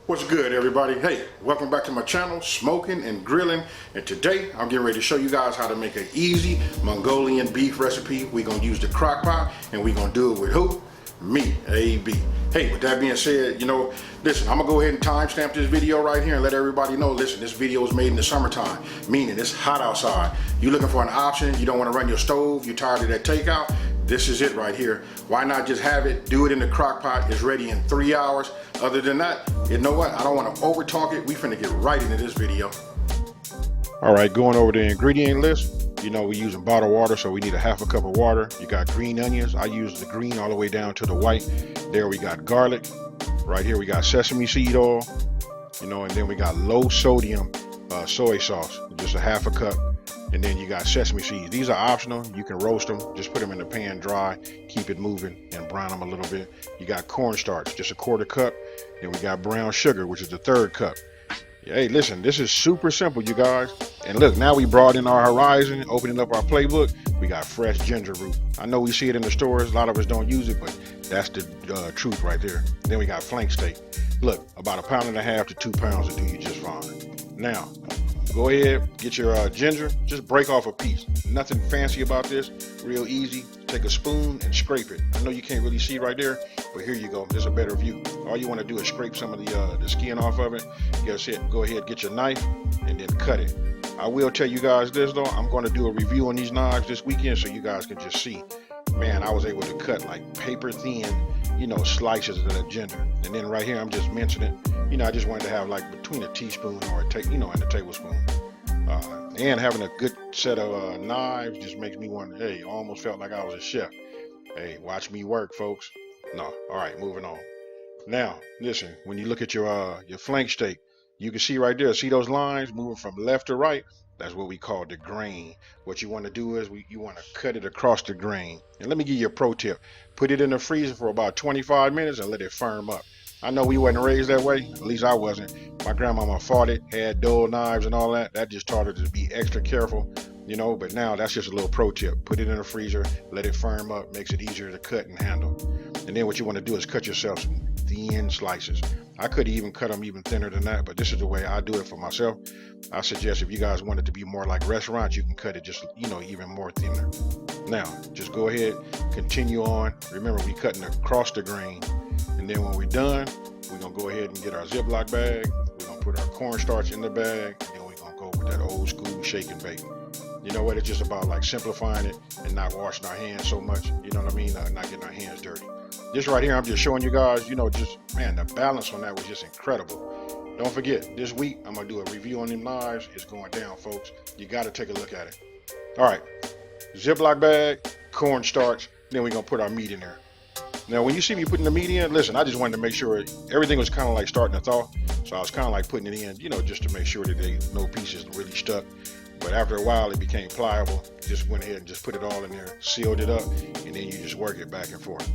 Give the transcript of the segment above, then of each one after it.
What's good, everybody? Hey, welcome back to my channel, Smokin and Grillin. And today I'm getting ready to show you guys how to make an easy Mongolian beef recipe. We're gonna use the crock pot and we're gonna do it with who? Me, AB. Hey, with that being said, listen, I'm gonna go ahead and timestamp this video right here and let everybody know, listen, this video is made in the summertime, meaning it's hot outside. You're looking for an option, you don't wanna run your stove, you're tired of that takeout, this is it right here. Why not just have it, do it in the crock pot, it's ready in 3 hours. Other than that, you know what, I don't wanna over talk it, we finna get right into this video. All right, going over the ingredient list. We're using bottled water, so we need a half a cup of water. You got green onions. I use the green all the way down to the white. There we got garlic. Right here we got sesame seed oil. And then we got low sodium soy sauce, just a half a cup. And then you got sesame seeds. These are optional. You can roast them. Just put them in the pan dry, keep it moving, and brown them a little bit. You got cornstarch, just a quarter cup. Then we got brown sugar, which is the third cup. Hey, listen, this is super simple, you guys. And look, now we broaden our horizon, opening up our playbook. We got fresh ginger root. I know we see it in the stores. A lot of us don't use it, but that's the truth right there. Then we got flank steak. Look, about 1.5 pounds to 2 pounds will do you just fine. Now, go ahead, get your ginger. Just break off a piece. Nothing fancy about this. Real easy. Take a spoon and scrape it. I know you can't really see right there, but here you go. There's a better view. All you want to do is scrape some of the skin off of it. That's it. Go ahead, get your knife, and then cut it. I will tell you guys this though. I'm going to do a review on these knives this weekend, so you guys can just see. Man, I was able to cut like paper thin, slices of that ginger. And then right here, I'm just mincing it. I just wanted to have like between a teaspoon or and a tablespoon. And having a good set of knives just makes me want, hey, almost felt like I was a chef. Hey, watch me work, folks. No, all right, moving on. Now, listen, when you look at your flank steak, you can see right there, see those lines moving from left to right? That's what we call the grain. What you want to do is you want to cut it across the grain. And let me give you a pro tip. Put it in the freezer for about 25 minutes and let it firm up. I know we wasn't raised that way, at least I wasn't. My grandmama fought it, had dull knives and all that. That just taught her to be extra careful, but now that's just a little pro tip. Put it in the freezer, let it firm up, makes it easier to cut and handle. And then what you want to do is cut yourself some thin slices. I could even cut them even thinner than that, but this is the way I do it for myself. I suggest if you guys want it to be more like restaurants, you can cut it just, even more thinner. Now, just go ahead, continue on. Remember, we cutting across the grain. And then when we're done, we're going to go ahead and get our Ziploc bag. We're going to put our cornstarch in the bag. And then we're going to go with that old school shake and bake. You know what? It's just about like simplifying it and not washing our hands so much. You know what I mean? Not getting our hands dirty. This right here, I'm just showing you guys, man, the balance on that was just incredible. Don't forget, this week, I'm going to do a review on them knives. It's going down, folks. You got to take a look at it. All right. Ziploc bag, cornstarch. Then we're going to put our meat in there. Now, when you see me putting the meat in, listen, I just wanted to make sure everything was kind of like starting to thaw. So I was kind of like putting it in, just to make sure that no pieces really stuck. But after a while, it became pliable. Just went ahead and just put it all in there, sealed it up, and then you just work it back and forth.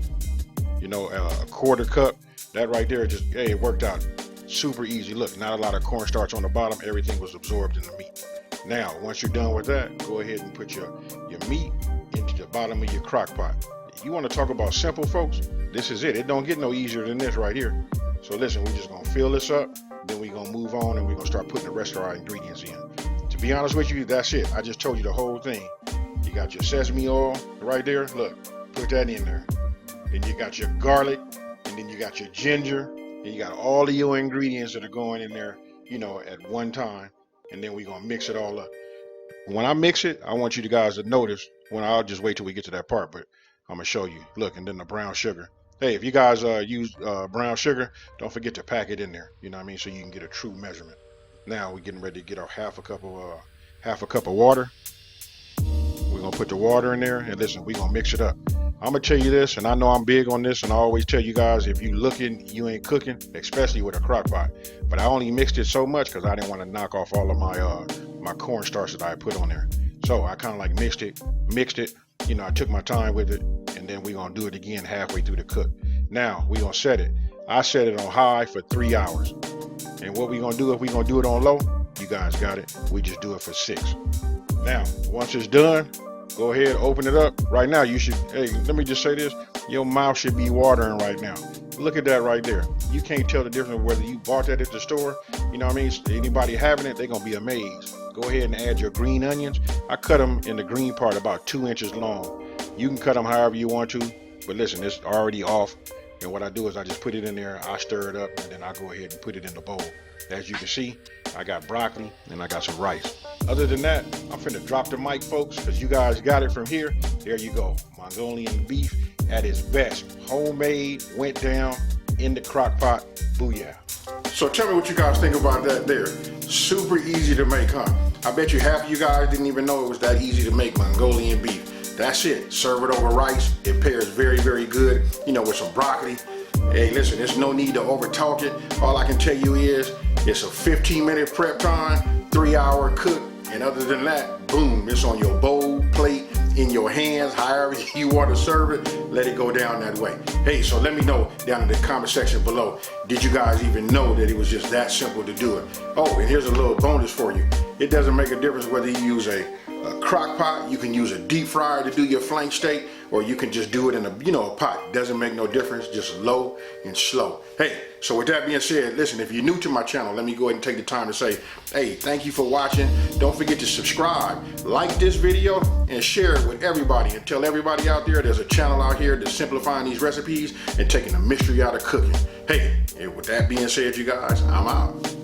A quarter cup, that right there, it worked out super easy. Look, not a lot of cornstarch on the bottom. Everything was absorbed in the meat. Now, once you're done with that, go ahead and put your meat into the bottom of your crock pot. You want to talk about simple, folks? This is it. It don't get no easier than this right here. So listen, we're just going to fill this up. Then we're going to move on and we're going to start putting the rest of our ingredients in. To be honest with you, that's it. I just told you the whole thing. You got your sesame oil right there. Look, put that in there. Then you got your garlic. And then you got your ginger. And you got all of your ingredients that are going in there, at one time. And then we're going to mix it all up. When I mix it, I want you guys to notice. I'll just wait till we get to that part. But I'm going to show you. Look, and then the brown sugar. Hey, if you guys use brown sugar, don't forget to pack it in there. You know what I mean? So you can get a true measurement. Now we're getting ready to get our half a cup of water. We're going to put the water in there. And listen, we're going to mix it up. I'm going to tell you this, and I know I'm big on this, and I always tell you guys, if you looking, you ain't cooking, especially with a crock pot. But I only mixed it so much because I didn't want to knock off all of my cornstarch that I put on there. So I kind of like mixed it. I took my time with it, and then we're going to do it again halfway through the cook. Now, we're going to set it. I set it on high for 3 hours. And what we're going to do, if we're going to do it on low, you guys got it. We just do it for 6. Now, once it's done, Go ahead, open it up. Right now, you should, hey, let me just say this. Your mouth should be watering right now. Look at that right there. You can't tell the difference whether you bought that at the store. You know what I mean? Anybody having it, they're going to be amazed. Go ahead and add your green onions. I cut them in the green part about 2 inches long. You can cut them however you want to, but listen, it's already off. And what I do is I just put it in there, I stir it up, and then I go ahead and put it in the bowl. As you can see, I got broccoli and I got some rice. Other than that, I'm finna drop the mic, folks, because you guys got it from here. There you go. Mongolian beef at its best. Homemade, went down in the crock pot. Booyah. So tell me what you guys think about that there. Super easy to make, huh? I bet you half of you guys didn't even know it was that easy to make Mongolian beef. That's it. Serve it over rice. It pairs very, very good, you know, with some broccoli. Hey, listen, there's no need to over talk it. All I can tell you is it's a 15-minute prep time, 3-hour cook, and other than that, boom, it's on your bowl, plate, in your hands, however you want to serve it, let it go down that way. Hey, so let me know down in the comment section below, did you guys even know that it was just that simple to do it? Oh, and here's a little bonus for you. It doesn't make a difference whether you use a crock pot, you can use a deep fryer to do your flank steak, or you can just do it in a, a pot. Doesn't make no difference, just low and slow. Hey, so with that being said, listen, if you're new to my channel, let me go ahead and take the time to say, hey, thank you for watching. Don't forget to subscribe, like this video, and share it with everybody, and tell everybody out there there's a channel out here that's simplifying these recipes and taking the mystery out of cooking. Hey, and with that being said, you guys, I'm out.